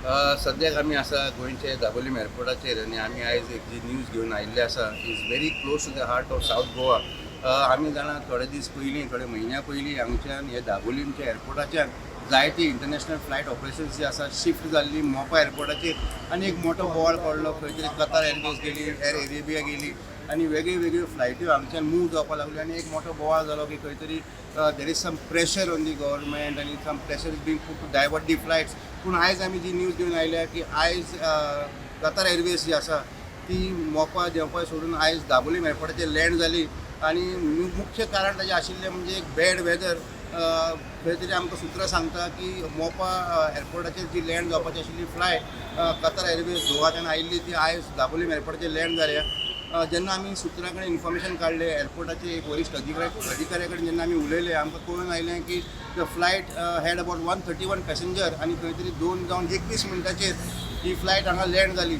सद्याक आमी आसा गोंयचे दाबोलीम एअरपोर्टाचेर आनी आमी आयज एक जी न्यूज घेवन आयिल्ले आसा is very close to the heart of south Goa. आमी जाणा थोडे दीस पयलीं थोडे म्हयन्या पयलीं हांगच्यान हे दाबोलीमच्या एअरपोर्टाच्यान जायती इंटरनॅशनल फ्लायट ऑपरेशन्स जी आसा शिफ्ट जाल्ली मोपा एअरपोर्टाचेर आनी एक मोठो बोवाळ पडलो. खंय तरी कतार एअरवेज गेली, एअर एरेबिया गेली आनी वेगळ्यो वेगळ्यो फ्लायट्यो हांगच्यान मूव जावपाक लागल्यो आनी एक मोठो बोवाळ जालो की खंय तरी there is some pressure on the government आनी some pressure is being put to divert the flights. पूण आयज आमी जी न्यूज घेवन आयल्या की आयज कतार एअरवेज जी आसा ती मोपा देंवपा सोडून आयज दाबोलीम एअरपोर्टाचेर लँड जाली आनी मुख्य कारण ताचें आशिल्लें म्हणजे एक बॅड वेदर. खंय तरी आमकां सुत्रां सांगता की मोपा एअरपोर्टाचेर जी लँड जावपाची आशिल्ली फ्लायट कतार एअरवेज गोवाच्यान आयिल्ली ती आयज दाबोलीम एअरपोर्टाचेर लँड जाल्या. जेन्ना आमी सुत्रां कडेन इन्फॉर्मेशन काडलें एअरपोर्टाचे एक वरिश्ठ अधिकाऱ्या कडेन जेन्ना आमी उलयले आमकां कळून आयलें की the flight had about 131 passenger आनी खंय तरी 2 जावन 21 मिनटाचेर ही फ्लायट हांगा लँड जाली.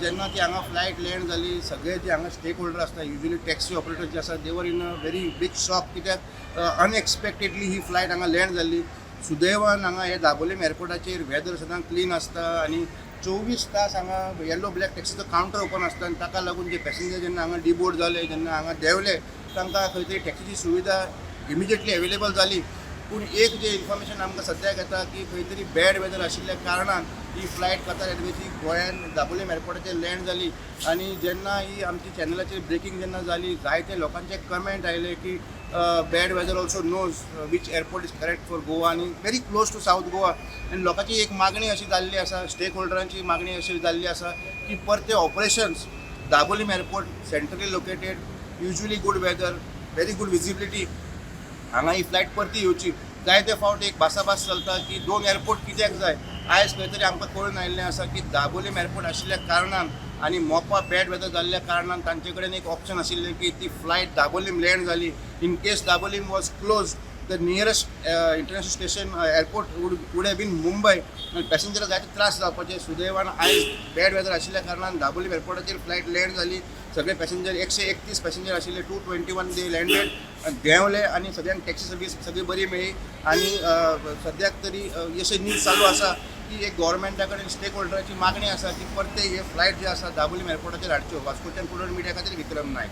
जेन्ना ती हांगा फ्लायट लँड जाली सगळे जे हांगा स्टेक होल्डर आसता युजली टॅक्सी ऑपरेटर जे आसा दे वर in a very big shock कित्याक अनएक्सपेक्टेडली ही फ्लायट हांगा लँड जाल्ली. सुदैवान हांगा हे दाबोलीम एअरपोर्टाचेर वेदर सदां क्लीन आसता आनी 24 तास हांगा येलो ब्लॅक टॅक्सीचो कावंटर ओपन आसता आनी ताका लागून जे पॅसेंजर जेन्ना हांगा डिबोर्ड जाले जेन्ना हांगा देंवले तांकां खंय तरी टॅक्सीची सुविधा इमिजिएटली अवेलेबल जाली. पूण एक जे इन्फॉर्मेशन आमकां सद्याक येता की खंय तरी बॅड वेदर आशिल्ल्या कारणान ही फ्लायट कतार एअरवेजी गोंयान दाबोलीम एअरपोर्टाचेर लँड जाली आनी जेन्ना ही आमची चॅनलाचेर ब्रेकींग जेन्ना जाली जायते लोकांचे कमेंट आयले की bad weather also knows which airport is correct for Goa आनी very close to south Goa. आनी लोकांची एक मागणी अशी जाल्ली आसा स्टेक होल्डरांची मागणी अशी जाल्ली आसा की परते operations Dabolim airport centrally located usually good weather very good visibility हांगा ही फ्लायट परती येवची. जायते फावट एक भासाभास चलता की 2 एअरपोर्ट कित्याक जाय. आयज खंय तरी आमकां कळून आयिल्लें आसा की दाबोलीम एअरपोर्ट आशिल्ल्या कारणान आनी मोपा बॅड वेदर जाल्ल्या कारणान तांचे कडेन एक ऑप्शन आशिल्लें की ती फ्लायट दाबोलीम लँड जाली. In case Dabolim was close the nearest international station airport would have been Mumbai. पॅसेंजराक जायते त्रास जावपाचे. सुदैवान आयज बॅड वेदर आशिल्ल्या कारणान दाबोलीम एअरपोर्टाचेर फ्लायट लँड जाली. सगळे पॅसेंजर 131 पॅसेंजर आशिल्ले 221 दे लँडेड देंवले आनी सगळ्यांक टॅक्सी सर्वीस सगळी बरी मेळ्ळी. आनी सद्याक तरी अशें न्यूज चालू आसा की एक गव्हर्मेंटा कडेन स्टेक होल्डराची मागणी आसा की परते हे फ्लायट जे आसा दाबोलीम एअरपोर्टाचेर हाडच्यो. वास्कोच्यान पुडोन मिडिया खातीर विक्रम नायक.